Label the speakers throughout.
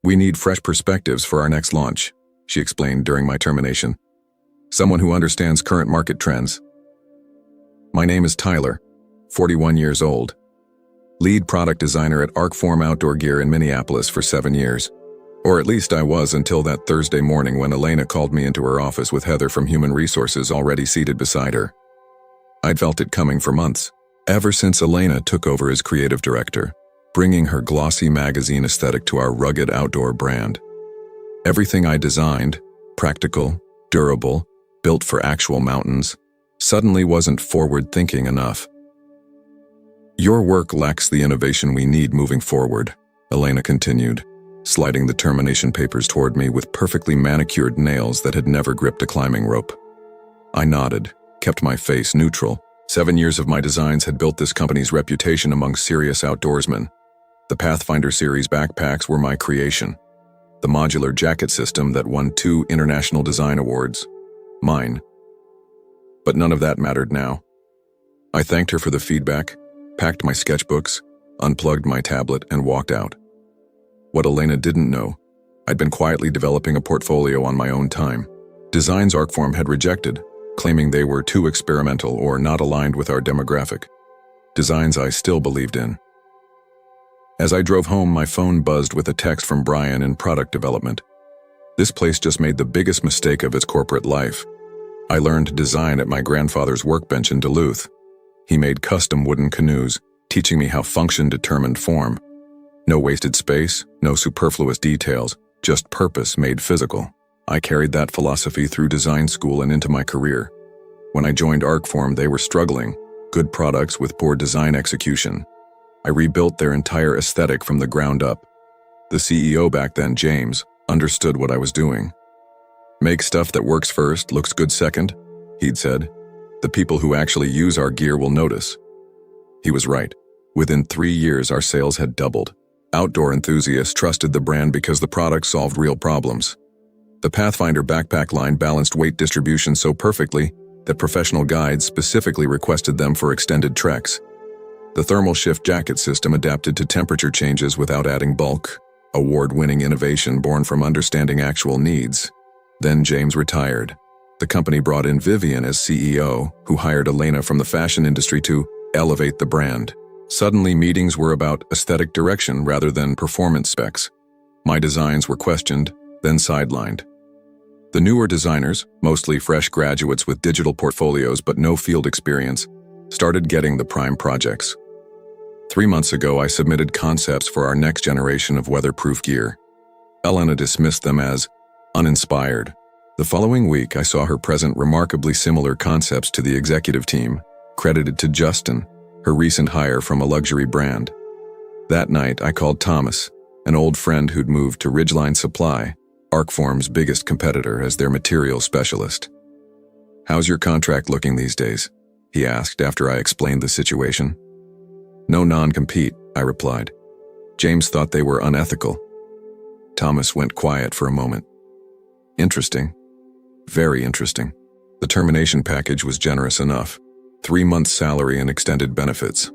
Speaker 1: "We need fresh perspectives for our next launch," she explained during my termination. "Someone who understands current market trends." My name is Tyler, 41 years old. Lead product designer at Arcform Outdoor Gear in Minneapolis for 7 years. Or at least I was until that Thursday morning when Elena called me into her office with Heather from Human Resources already seated beside her. I'd felt it coming for months, ever since Elena took over as creative director, bringing her glossy magazine aesthetic to our rugged outdoor brand. Everything I designed, practical, durable, built for actual mountains, suddenly wasn't forward-thinking enough. "Your work lacks the innovation we need moving forward," Elena continued, sliding the termination papers toward me with perfectly manicured nails that had never gripped a climbing rope. I nodded, kept my face neutral. 7 years of my designs had built this company's reputation among serious outdoorsmen. The Pathfinder series backpacks were my creation. The modular jacket system that won 2 international design awards. Mine. But none of that mattered now. I thanked her for the feedback, packed my sketchbooks, unplugged my tablet, and walked out. What Elena didn't know, I'd been quietly developing a portfolio on my own time. Designs Arcform had rejected, claiming they were too experimental or not aligned with our demographic. Designs I still believed in. As I drove home, my phone buzzed with a text from Brian in product development. This place just made the biggest mistake of its corporate life. I learned design at my grandfather's workbench in Duluth. He made custom wooden canoes, teaching me how function determined form. No wasted space, no superfluous details, just purpose made physical. I carried that philosophy through design school and into my career. When I joined Arcform, they were struggling, good products with poor design execution. I rebuilt their entire aesthetic from the ground up. The CEO back then, James, understood what I was doing. "Make stuff that works first, looks good second," he'd said. "The people who actually use our gear will notice." He was right. Within 3 years, our sales had doubled. Outdoor enthusiasts trusted the brand because the product solved real problems. The Pathfinder backpack line balanced weight distribution so perfectly that professional guides specifically requested them for extended treks. The thermal shift jacket system adapted to temperature changes without adding bulk, award-winning innovation born from understanding actual needs. Then James retired. The company brought in Vivian as CEO, who hired Elena from the fashion industry to elevate the brand. Suddenly, meetings were about aesthetic direction rather than performance specs. My designs were questioned, then sidelined. The newer designers, mostly fresh graduates with digital portfolios but no field experience, started getting the prime projects. 3 months ago, I submitted concepts for our next generation of weatherproof gear. Elena dismissed them as uninspired. The following week, I saw her present remarkably similar concepts to the executive team, credited to Justin, her recent hire from a luxury brand. That night, I called Thomas, an old friend who'd moved to Ridgeline Supply, Arcform's biggest competitor, as their material specialist. "How's your contract looking these days?" he asked after I explained the situation. "No non-compete," I replied. "James thought they were unethical." Thomas went quiet for a moment. "Interesting. Very interesting." The termination package was generous enough. 3 months' salary and extended benefits.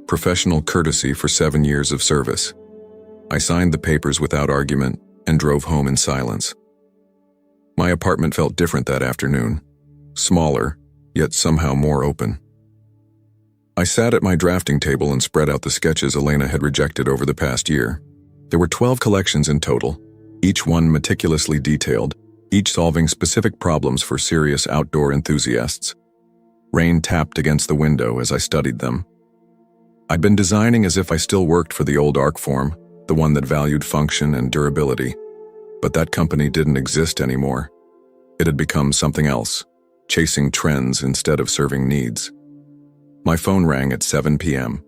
Speaker 1: Professional courtesy for 7 years of service. I signed the papers without argument and drove home in silence. My apartment felt different that afternoon. Smaller, yet somehow more open. I sat at my drafting table and spread out the sketches Elena had rejected over the past year. There were 12 collections in total, each one meticulously detailed, each solving specific problems for serious outdoor enthusiasts. Rain tapped against the window as I studied them. I'd been designing as if I still worked for the old Arcform, the one that valued function and durability. But that company didn't exist anymore. It had become something else, chasing trends instead of serving needs. My phone rang at 7 p.m.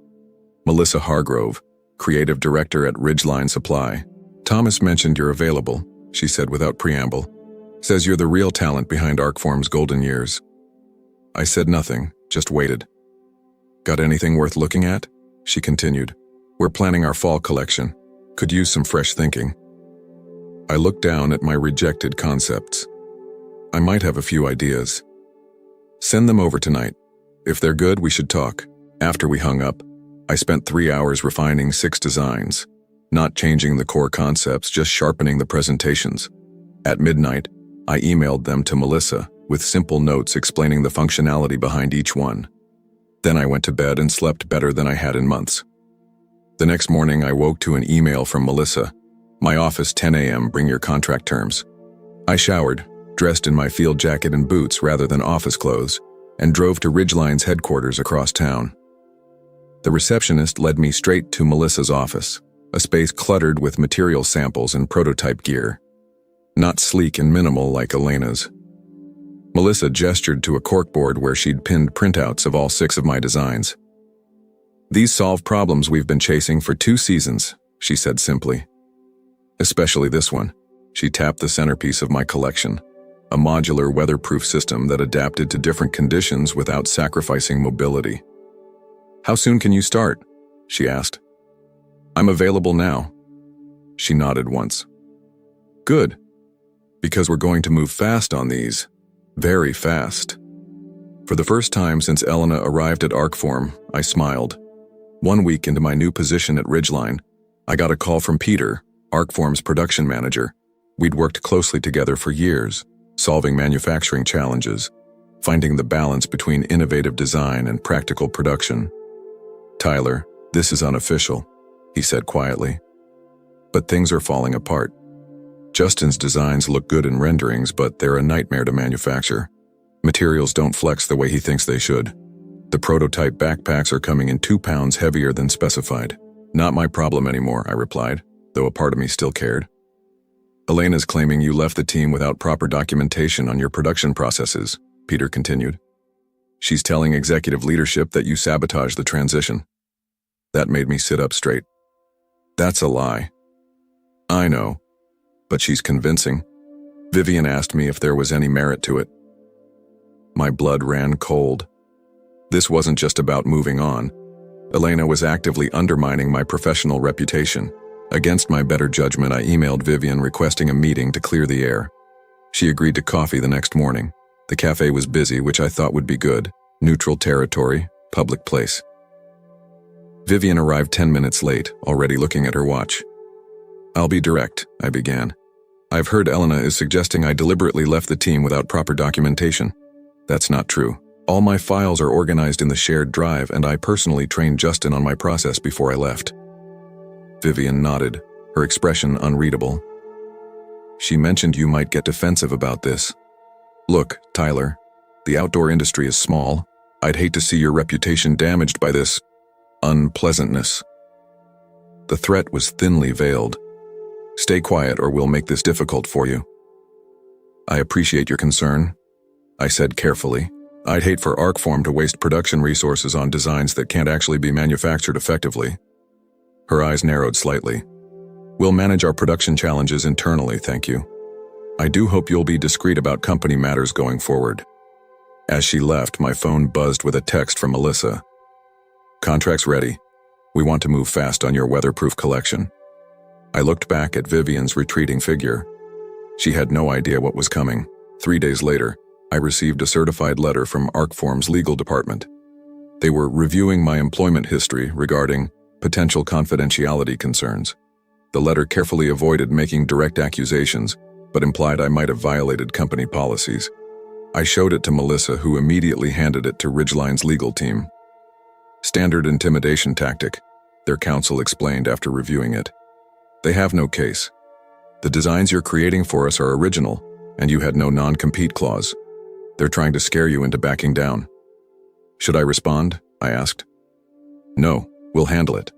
Speaker 1: Melissa Hargrove, creative director at Ridgeline Supply. "Thomas mentioned you're available," she said without preamble. "Says you're the real talent behind Arcform's golden years." I said nothing, just waited. "Got anything worth looking at?" she continued. "We're planning our fall collection. Could use some fresh thinking." I looked down at my rejected concepts. "I might have a few ideas." "Send them over tonight. If they're good, we should talk." After we hung up, I spent 3 hours refining 6 designs. Not changing the core concepts, just sharpening the presentations. At midnight, I emailed them to Melissa with simple notes explaining the functionality behind each one. Then I went to bed and slept better than I had in months. The next morning, I woke to an email from Melissa. My office, 10 a.m., bring your contract terms. I showered, dressed in my field jacket and boots rather than office clothes, and drove to Ridgeline's headquarters across town. The receptionist led me straight to Melissa's office, a space cluttered with material samples and prototype gear. Not sleek and minimal like Elena's. Melissa gestured to a corkboard where she'd pinned printouts of all 6 of my designs. These solve problems we've been chasing for 2 seasons, she said simply. Especially this one. She tapped the centerpiece of my collection, a modular weatherproof system that adapted to different conditions without sacrificing mobility. How soon can you start? She asked. I'm available now. She nodded once. Good, because we're going to move fast on these. Very fast. For the first time since Elena arrived at Arcform, I smiled. 1 week into my new position at Ridgeline, I got a call from Peter, Arcform's production manager. We'd worked closely together for years, solving manufacturing challenges, finding the balance between innovative design and practical production. Tyler, this is unofficial, he said quietly. But things are falling apart. Justin's designs look good in renderings, but they're a nightmare to manufacture. Materials don't flex the way he thinks they should. The prototype backpacks are coming in 2 pounds heavier than specified. Not my problem anymore, I replied, though a part of me still cared. Elena's claiming you left the team without proper documentation on your production processes, Peter continued. She's telling executive leadership that you sabotaged the transition. That made me sit up straight. That's a lie. I know. But she's convincing. Vivian asked me if there was any merit to it. My blood ran cold. This wasn't just about moving on. Elena was actively undermining my professional reputation. Against my better judgment, I emailed Vivian requesting a meeting to clear the air. She agreed to coffee the next morning. The cafe was busy, which I thought would be good. Neutral territory, public place. Vivian arrived 10 minutes late, already looking at her watch. I'll be direct, I began. I've heard Elena is suggesting I deliberately left the team without proper documentation. That's not true. All my files are organized in the shared drive, and I personally trained Justin on my process before I left. Vivian nodded, her expression unreadable. She mentioned you might get defensive about this. Look, Tyler, the outdoor industry is small. I'd hate to see your reputation damaged by this unpleasantness. The threat was thinly veiled. Stay quiet or we'll make this difficult for you. I appreciate your concern, I said carefully. I'd hate for Arcform to waste production resources on designs that can't actually be manufactured effectively. Her eyes narrowed slightly. We'll manage our production challenges internally, thank you. I do hope you'll be discreet about company matters going forward. As she left, my phone buzzed with a text from Melissa. Contract's ready. We want to move fast on your weatherproof collection. I looked back at Vivian's retreating figure. She had no idea what was coming. 3 days later, I received a certified letter from Arcform's legal department. They were reviewing my employment history regarding potential confidentiality concerns. The letter carefully avoided making direct accusations, but implied I might have violated company policies. I showed it to Melissa, who immediately handed it to Ridgeline's legal team. Standard intimidation tactic, their counsel explained after reviewing it. They have no case. The designs you're creating for us are original, and you had no non-compete clause. They're trying to scare you into backing down. Should I respond? I asked. No, we'll handle it.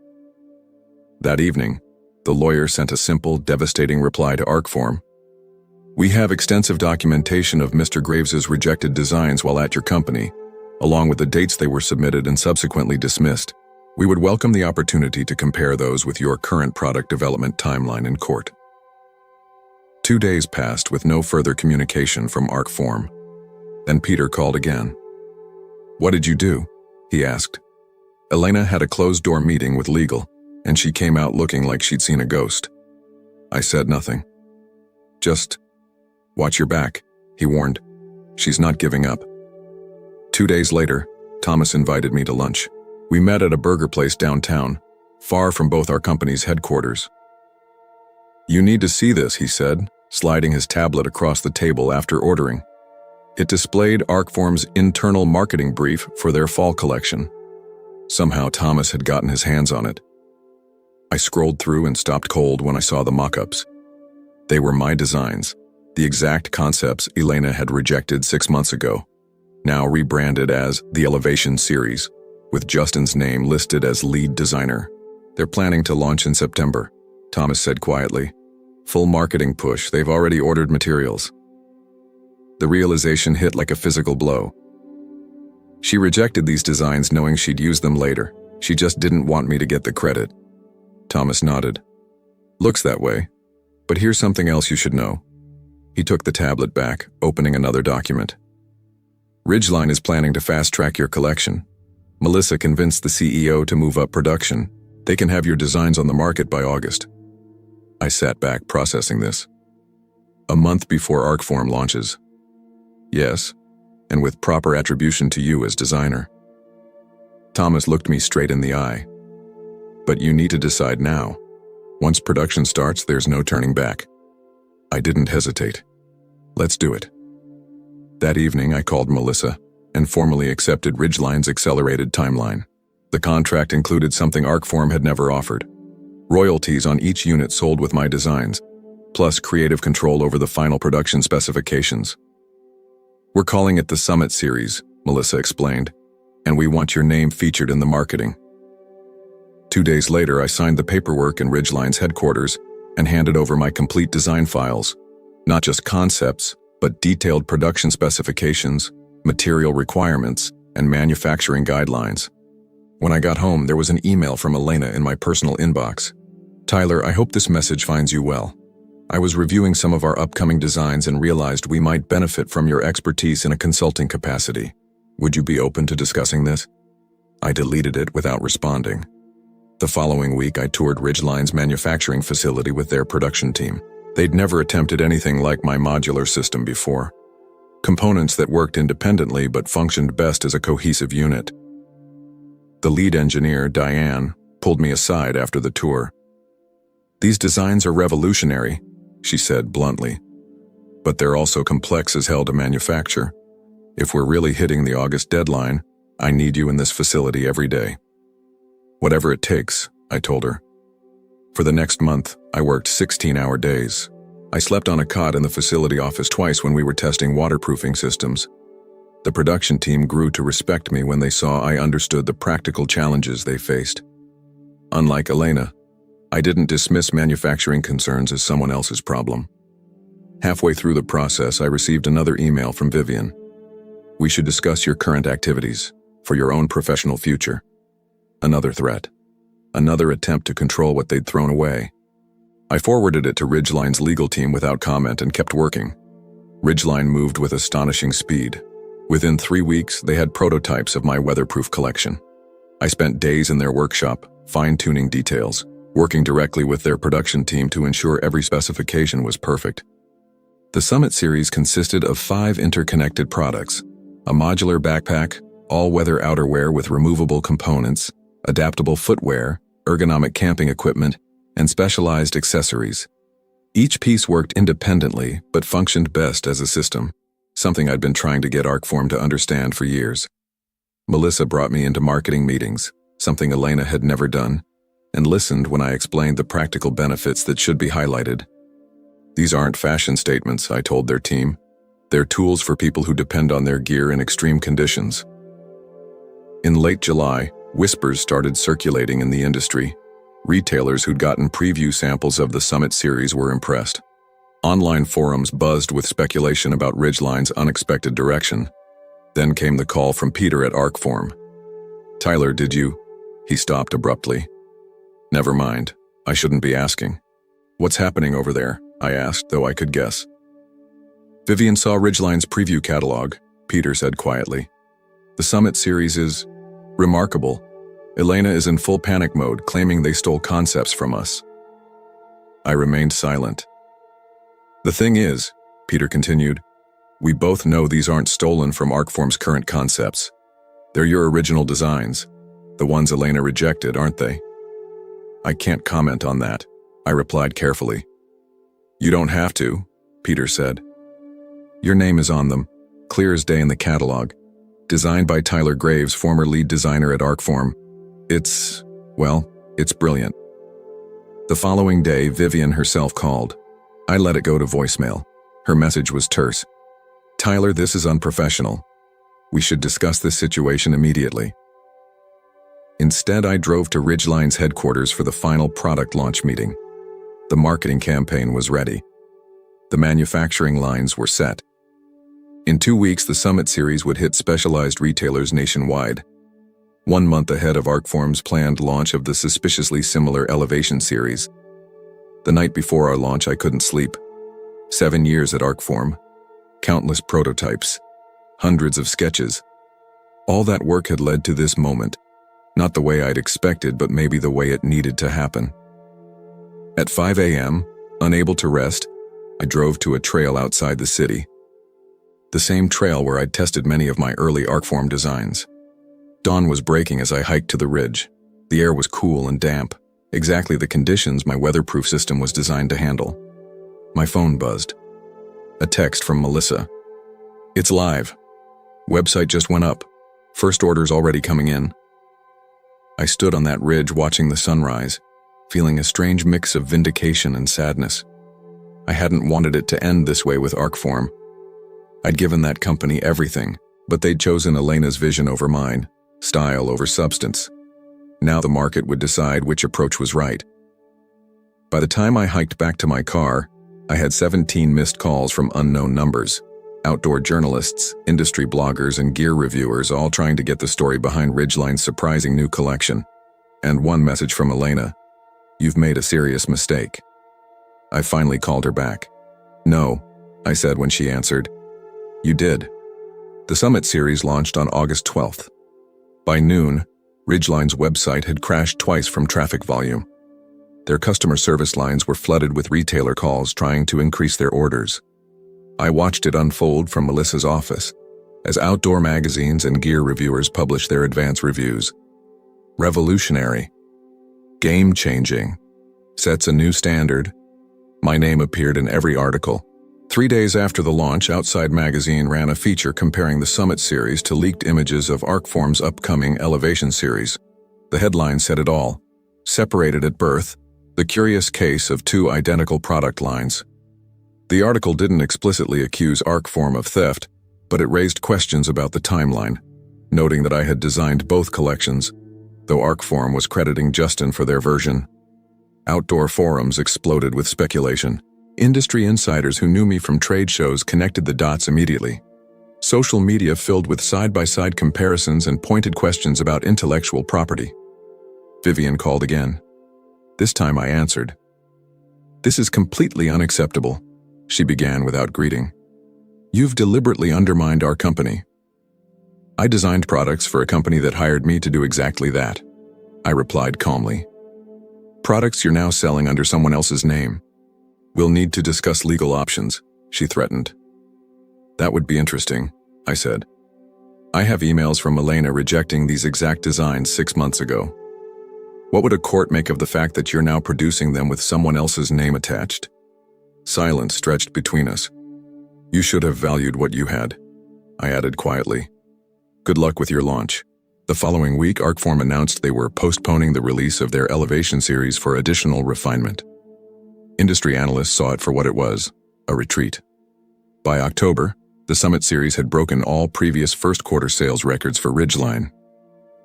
Speaker 1: That evening, the lawyer sent a simple, devastating reply to Arcform. We have extensive documentation of Mr. Graves's rejected designs while at your company, along with the dates they were submitted and subsequently dismissed. We would welcome the opportunity to compare those with your current product development timeline in court. 2 days passed with no further communication from Arcform. Then Peter called again. What did you do? He asked. Elena had a closed-door meeting with legal, and she came out looking like she'd seen a ghost. I said nothing. Just watch your back, he warned. She's not giving up. 2 days later, Thomas invited me to lunch. We met at a burger place downtown, far from both our company's headquarters. "You need to see this," he said, sliding his tablet across the table after ordering. It displayed Arcform's internal marketing brief for their fall collection. Somehow Thomas had gotten his hands on it. I scrolled through and stopped cold when I saw the mock-ups. They were my designs, the exact concepts Elena had rejected 6 months ago, now rebranded as the Elevation series, with Justin's name listed as lead designer. "They're planning to launch in September," Thomas said quietly. "Full marketing push, they've already ordered materials." The realization hit like a physical blow. She rejected these designs knowing she'd use them later. She just didn't want me to get the credit. Thomas nodded. "Looks that way. But here's something else you should know." He took the tablet back, opening another document. "Ridgeline is planning to fast-track your collection. Melissa convinced the CEO to move up production. They can have your designs on the market by August." I sat back processing this. A month before Arcform launches. Yes, and with proper attribution to you as designer. Thomas looked me straight in the eye. "But you need to decide now. Once production starts, there's no turning back." I didn't hesitate. "Let's do it." That evening, I called Melissa and formally accepted Ridgeline's accelerated timeline. The contract included something Arcform had never offered: royalties on each unit sold with my designs, plus creative control over the final production specifications. "We're calling it the Summit Series," Melissa explained, "and we want your name featured in the marketing." 2 days later, I signed the paperwork in Ridgeline's headquarters and handed over my complete design files, not just concepts, but detailed production specifications, material requirements, and manufacturing guidelines. When I got home, there was an email from Elena in my personal inbox. "Tyler, I hope this message finds you well. I was reviewing some of our upcoming designs and realized we might benefit from your expertise in a consulting capacity. Would you be open to discussing this?" I deleted it without responding. The following week, I toured Ridgeline's manufacturing facility with their production team. They'd never attempted anything like my modular system before. Components that worked independently but functioned best as a cohesive unit. The lead engineer, Diane, pulled me aside after the tour. "These designs are revolutionary," she said bluntly. "But they're also complex as hell to manufacture. If we're really hitting the August deadline, I need you in this facility every day." "Whatever it takes," I told her. For the next month, I worked 16-hour days. I slept on a cot in the facility office twice when we were testing waterproofing systems. The production team grew to respect me when they saw I understood the practical challenges they faced. Unlike Elena, I didn't dismiss manufacturing concerns as someone else's problem. Halfway through the process, I received another email from Vivian. "We should discuss your current activities for your own professional future." Another threat. Another attempt to control what they'd thrown away. I forwarded it to Ridgeline's legal team without comment and kept working. Ridgeline moved with astonishing speed. Within 3 weeks, they had prototypes of my weatherproof collection. I spent days in their workshop, fine-tuning details, working directly with their production team to ensure every specification was perfect. The Summit series consisted of 5 interconnected products: a modular backpack, all-weather outerwear with removable components, adaptable footwear, ergonomic camping equipment, and specialized accessories. Each piece worked independently but functioned best as a system, something I'd been trying to get Arcform to understand for years. Melissa brought me into marketing meetings, something Elena had never done, and listened when I explained the practical benefits that should be highlighted. "These aren't fashion statements," I told their team. "They're tools for people who depend on their gear in extreme conditions." In late July, whispers started circulating in the industry. Retailers who'd gotten preview samples of the Summit series were impressed. Online forums buzzed with speculation about Ridgeline's unexpected direction. Then came the call from Peter at Arcform. "Tyler, did you?" He stopped abruptly. "Never mind. I shouldn't be asking." "What's happening over there?" I asked, though I could guess. "Vivian saw Ridgeline's preview catalog," Peter said quietly. "The Summit series is remarkable. Elena is in full panic mode, claiming they stole concepts from us." I remained silent. "The thing is," Peter continued, "we both know these aren't stolen from Arcform's current concepts. They're your original designs, the ones Elena rejected, aren't they?" "I can't comment on that," I replied carefully. You don't have to, Peter said. Your name is on them, clear as day in the catalog. Designed by Tyler Graves, former lead designer at Arcform. It's brilliant. The following day, Vivian herself called. I let it go to voicemail. Her message was terse. Tyler, this is unprofessional. We should discuss this situation immediately. Instead, I drove to Ridgeline's headquarters for the final product launch meeting. The marketing campaign was ready. The manufacturing lines were set. In 2 weeks, the Summit series would hit specialized retailers nationwide. 1 month ahead of Arcform's planned launch of the suspiciously similar Elevation series. The night before our launch, I couldn't sleep. 7 years at Arcform. Countless prototypes. Hundreds of sketches. All that work had led to this moment. Not the way I'd expected, but maybe the way it needed to happen. At 5 a.m., unable to rest, I drove to a trail outside the city. The same trail where I'd tested many of my early Arcform designs. Dawn was breaking as I hiked to the ridge. The air was cool and damp, exactly the conditions my weatherproof system was designed to handle. My phone buzzed. A text from Melissa. It's live. Website just went up. First orders already coming in. I stood on that ridge watching the sunrise, feeling a strange mix of vindication and sadness. I hadn't wanted it to end this way with Arcform. I'd given that company everything, but they'd chosen Elena's vision over mine, style over substance. Now the market would decide which approach was right. By the time I hiked back to my car, I had 17 missed calls from unknown numbers. Outdoor journalists, industry bloggers, and gear reviewers all trying to get the story behind Ridgeline's surprising new collection. And one message from Elena. You've made a serious mistake. I finally called her back. No, I said when she answered. You did. The Summit series launched on August 12th. By noon, Ridgeline's website had crashed twice from traffic volume. Their customer service lines were flooded with retailer calls trying to increase their orders. I watched it unfold from Melissa's office as outdoor magazines and gear reviewers published their advance reviews. Revolutionary. Game-changing. Sets a new standard. My name appeared in every article. 3 days after the launch, Outside Magazine ran a feature comparing the Summit series to leaked images of Arcform's upcoming Elevation series. The headline said it all. Separated at birth, the curious case of 2 identical product lines. The article didn't explicitly accuse Arcform of theft, but it raised questions about the timeline, noting that I had designed both collections, though Arcform was crediting Justin for their version. Outdoor forums exploded with speculation. Industry insiders who knew me from trade shows connected the dots immediately. Social media filled with side-by-side comparisons and pointed questions about intellectual property. Vivian called again. This time I answered. This is completely unacceptable, she began without greeting. You've deliberately undermined our company. I designed products for a company that hired me to do exactly that, I replied calmly. Products you're now selling under someone else's name. We'll need to discuss legal options, she threatened. That would be interesting, I said. I have emails from Elena rejecting these exact designs 6 months ago. What would a court make of the fact that you're now producing them with someone else's name attached? Silence stretched between us. You should have valued what you had, I added quietly. Good luck with your launch. The following week, Arcform announced they were postponing the release of their Elevation series for additional refinement. Industry analysts saw it for what it was, a retreat. By October, the Summit series had broken all previous first-quarter sales records for Ridgeline.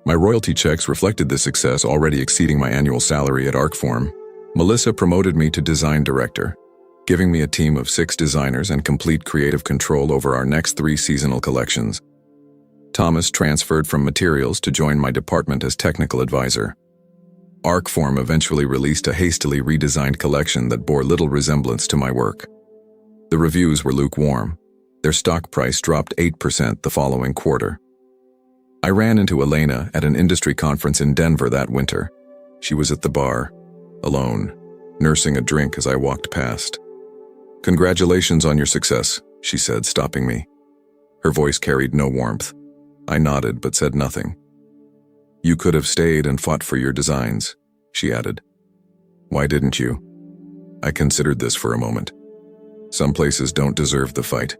Speaker 1: My royalty checks reflected this success, already exceeding my annual salary at Arcform. Melissa promoted me to design director, giving me a team of 6 designers and complete creative control over our next 3 seasonal collections. Thomas transferred from materials to join my department as technical advisor. Arcform eventually released a hastily redesigned collection that bore little resemblance to my work. The reviews were lukewarm. Their stock price dropped 8% the following quarter. I ran into Elena at an industry conference in Denver that winter. She was at the bar, alone, nursing a drink as I walked past. Congratulations on your success, she said, stopping me. Her voice carried no warmth. I nodded but said nothing. You could have stayed and fought for your designs, she added. Why didn't you? I considered this for a moment. Some places don't deserve the fight.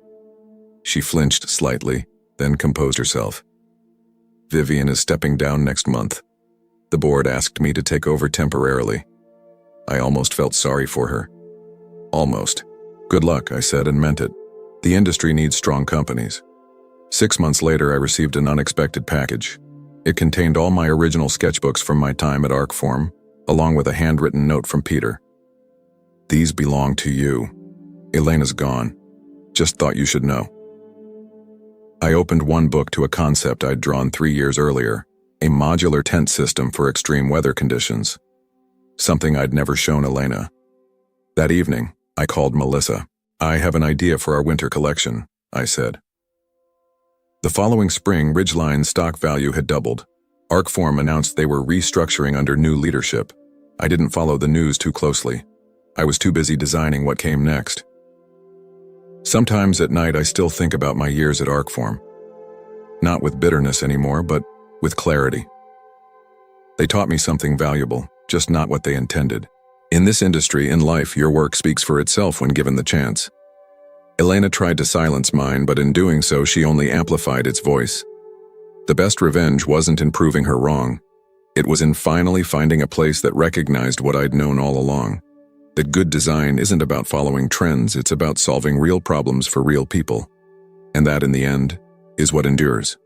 Speaker 1: She flinched slightly, then composed herself. Vivian is stepping down next month. The board asked me to take over temporarily. I almost felt sorry for her. Almost. Good luck, I said, and meant it. The industry needs strong companies. 6 months later, I received an unexpected package. It contained all my original sketchbooks from my time at Arcform, along with a handwritten note from Peter. These belong to you. Elena's gone. Just thought you should know. I opened one book to a concept I'd drawn 3 years earlier, a modular tent system for extreme weather conditions. Something I'd never shown Elena. That evening, I called Melissa. I have an idea for our winter collection, I said. The following spring, Ridgeline's stock value had doubled. Arcform announced they were restructuring under new leadership. I didn't follow the news too closely. I was too busy designing what came next. Sometimes at night I still think about my years at Arcform. Not with bitterness anymore, but with clarity. They taught me something valuable, just not what they intended. In this industry, in life, your work speaks for itself when given the chance. Elena tried to silence mine, but in doing so, she only amplified its voice. The best revenge wasn't in proving her wrong. It was in finally finding a place that recognized what I'd known all along. That good design isn't about following trends, it's about solving real problems for real people. And that, in the end, is what endures.